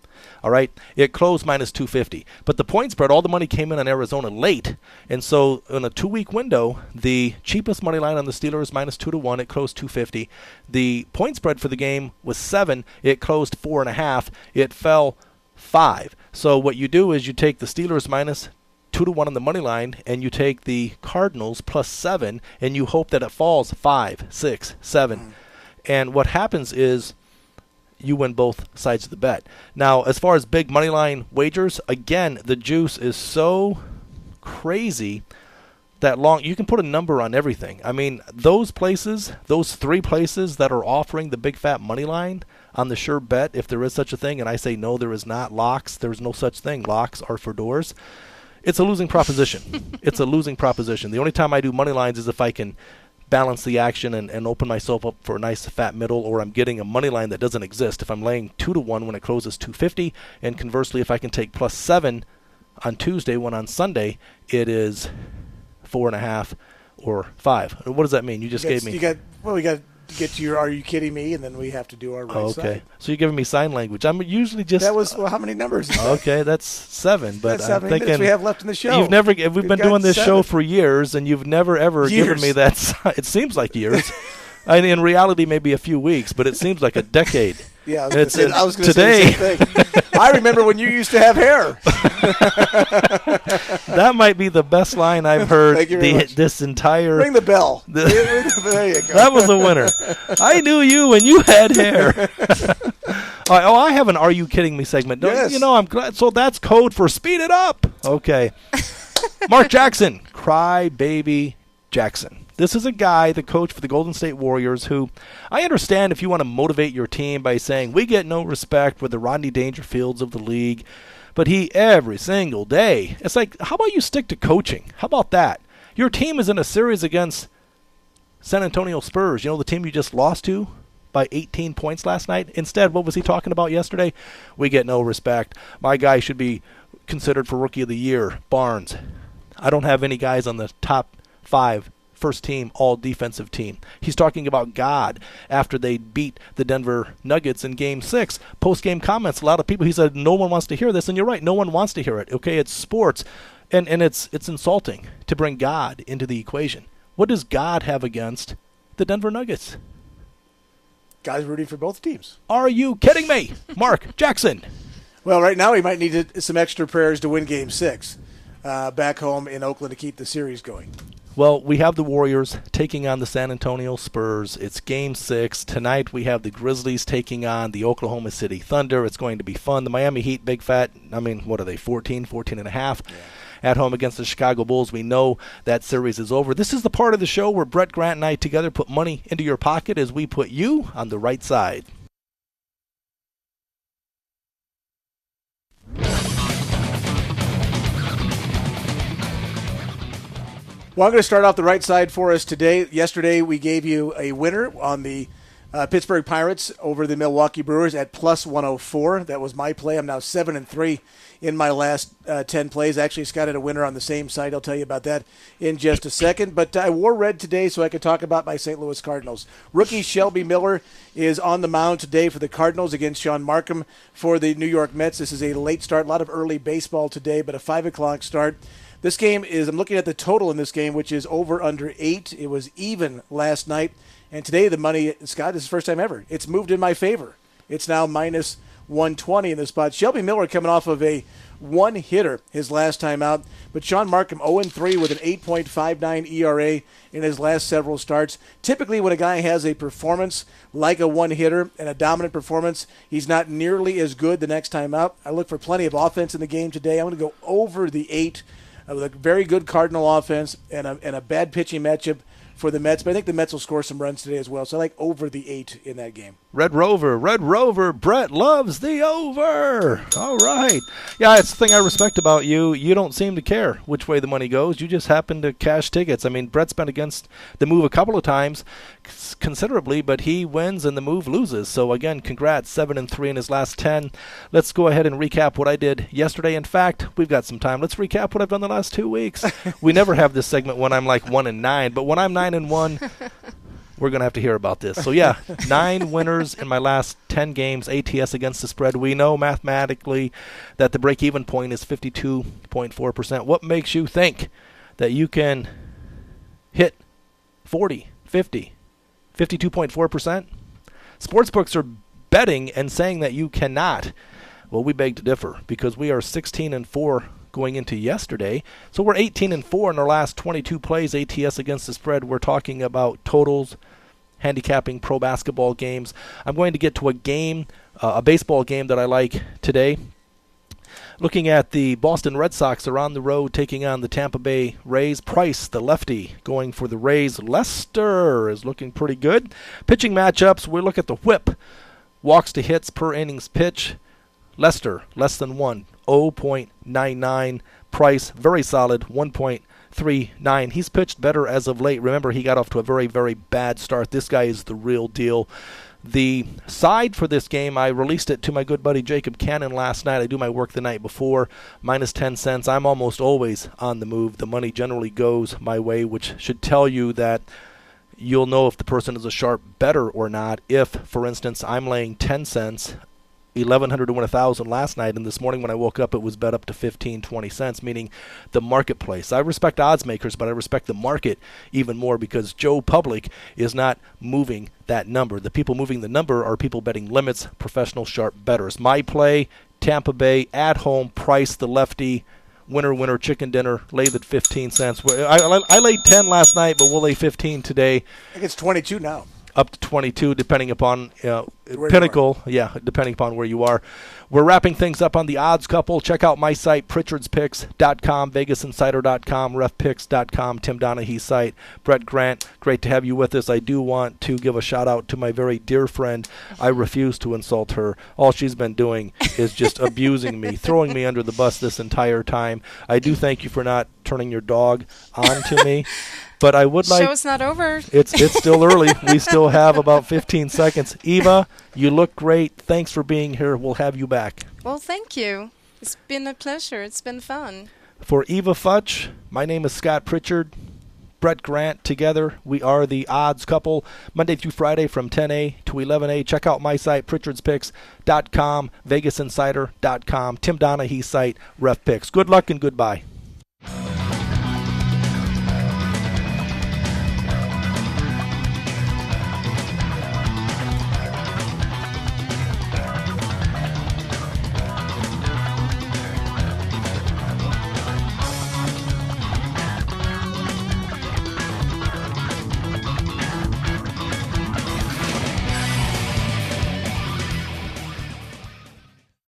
All right, it closed minus 250. But the point spread, all the money came in on Arizona late. And so in a 2-week window, the cheapest money line on the Steelers minus 2-1, it closed 250. The point spread for the game was 7. It closed 4.5. It fell 5. So what you do is you take the Steelers minus 2-1 on the money line, and you take the Cardinals plus 7, and you hope that it falls 5, 6, 7. And what happens is you win both sides of the bet. Now, as far as big money line wagers, again, the juice is so crazy that you can put a number on everything. I mean, those places, those 3 places that are offering the big fat money line on the sure bet, if there is such a thing, and I say no, there is not. Locks, there's no such thing. Locks are for doors. It's a losing proposition. It's a losing proposition. The only time I do money lines is if I can balance the action and open myself up for a nice fat middle, or I'm getting a money line that doesn't exist. If I'm laying 2-1 when it closes 250, and conversely, if I can take plus 7 on Tuesday when on Sunday it is 4.5 or 5. What does that mean? You just gave me. We got to get to your "Are you kidding me?" and then we have to do our right side. Okay, so you're giving me sign language. I'm usually just. That was how many numbers? Is that? Okay, that's 7. But that's I'm 7 thinking minutes we have left in the show. We've been doing this show for years, and you've never ever given me that. It seems like years. In reality, maybe a few weeks, but it seems like a decade. Yeah, I was going to say the same thing. I remember when you used to have hair. That might be the best line I've heard this entire... Ring the bell. There you go. That was a winner. I knew you when you had hair. I have an Are You Kidding Me segment. Yes. You know, I'm glad. So that's code for speed it up. Okay. Mark Jackson. Crybaby Jackson. This is a guy, the coach for the Golden State Warriors, who I understand if you want to motivate your team by saying, we get no respect with the Rodney Dangerfields of the league, but he every single day. It's like, how about you stick to coaching? How about that? Your team is in a series against San Antonio Spurs, the team you just lost to by 18 points last night. Instead, what was he talking about yesterday? We get no respect. My guy should be considered for Rookie of the Year, Barnes. I don't have any guys on the top 5 first team, all defensive team. He's talking about God after they beat the Denver Nuggets in Game 6. Post-game comments, a lot of people, he said, no one wants to hear this, and you're right, no one wants to hear it. Okay, it's sports, and it's insulting to bring God into the equation. What does God have against the Denver Nuggets? Guys rooting for both teams. Are you kidding me? Mark Jackson. Well, right now he might need some extra prayers to win Game 6 back home in Oakland to keep the series going. Well, we have the Warriors taking on the San Antonio Spurs. It's Game 6. Tonight we have the Grizzlies taking on the Oklahoma City Thunder. It's going to be fun. The Miami Heat, big fat, what are they, 14 and a half? Yeah. At home against the Chicago Bulls. We know that series is over. This is the part of the show where Brett Grant and I together put money into your pocket as we put you on the right side. Well, I'm going to start off the right side for us today. Yesterday, we gave you a winner on the Pittsburgh Pirates over the Milwaukee Brewers at plus 104. That was my play. I'm now 7-3 in my last 10 plays. Actually, Scott had a winner on the same site. I'll tell you about that in just a second. But I wore red today so I could talk about my St. Louis Cardinals. Rookie Shelby Miller is on the mound today for the Cardinals against Sean Markham for the New York Mets. This is a late start, a lot of early baseball today, but a 5 o'clock start. This game is, I'm looking at the total in this game, which is over under 8. It was even last night. And today the money, Scott, this is the first time ever. It's moved in my favor. It's now minus 120 in the spot. Shelby Miller coming off of a one-hitter his last time out. But Sean Markham 0-3 with an 8.59 ERA in his last several starts. Typically when a guy has a performance like a one-hitter and a dominant performance, he's not nearly as good the next time out. I look for plenty of offense in the game today. I'm going to go over the 8. With a very good Cardinal offense and a bad pitching matchup for the Mets. But I think the Mets will score some runs today as well. So I like over the 8 in that game. Red Rover, Brett loves the over. All right. Yeah, it's the thing I respect about you. You don't seem to care which way the money goes. You just happen to cash tickets. I mean, Brett's been against the move a couple of times considerably, but he wins and the move loses. So, again, congrats, 7-3 in his last 10. Let's go ahead and recap what I did yesterday. In fact, we've got some time. Let's recap what I've done the last 2 weeks. We never have this segment when I'm like 1-9, but when I'm 9-1, we're going to have to hear about this. So, yeah, 9 winners in my last 10 games, ATS against the spread. We know mathematically that the break-even point is 52.4%. What makes you think that you can hit 40, 50, 52.4%? Sportsbooks are betting and saying that you cannot. Well, we beg to differ because we are 16-4 going into yesterday. So we're 18-4 in our last 22 plays ATS against the spread. We're talking about totals, handicapping pro basketball games. I'm going to get to a game, a baseball game that I like today. Looking at the Boston Red Sox, they're on the road taking on the Tampa Bay Rays. Price, the lefty, going for the Rays. Lester is looking pretty good. Pitching matchups, we look at the whip. Walks to hits per innings pitch. Lester, less than 1, 0.99. Price, very solid, 1.39. He's pitched better as of late. Remember, he got off to a very, very bad start. This guy is the real deal. The side for this game, I released it to my good buddy Jacob Cannon last night. I do my work the night before, minus 10 cents. I'm almost always on the move. The money generally goes my way, which should tell you that you'll know if the person is a sharp bettor or not. If, for instance, I'm laying 10 cents, 1,100 to win 1,000 last night, and this morning when I woke up it was bet up to 15, 20 cents, meaning the marketplace. I respect odds makers, but I respect the market even more because Joe Public is not moving that number. The people moving the number are people betting limits, professional sharp bettors. My play, Tampa Bay, at home, Price, the lefty, winner, chicken dinner, laid at 15 cents. I laid 10 last night, but we'll lay 15 today. I think it's 22 now. Up to 22, depending upon Pinnacle. Yeah, depending upon where you are. We're wrapping things up on the odds couple. Check out my site, Pritchard'sPicks.com, VegasInsider.com, RefPicks.com, Tim Donaghy's site. Brett Grant, great to have you with us. I do want to give a shout-out to my very dear friend. I refuse to insult her. All she's been doing is just abusing me, throwing me under the bus this entire time. I do thank you for not turning your dog on to me. But I would like... Show's not over. It's still early. We still have about 15 seconds. Eva, you look great. Thanks for being here. We'll have you back. Well, thank you. It's been a pleasure. It's been fun. For Eva Futch, my name is Scott Pritchard. Brett Grant, together, we are the Odds Couple, Monday through Friday from 10A to 11A. Check out my site, pritchardspicks.com, vegasinsider.com, Tim Donaghy's site, Ref Picks. Good luck and goodbye.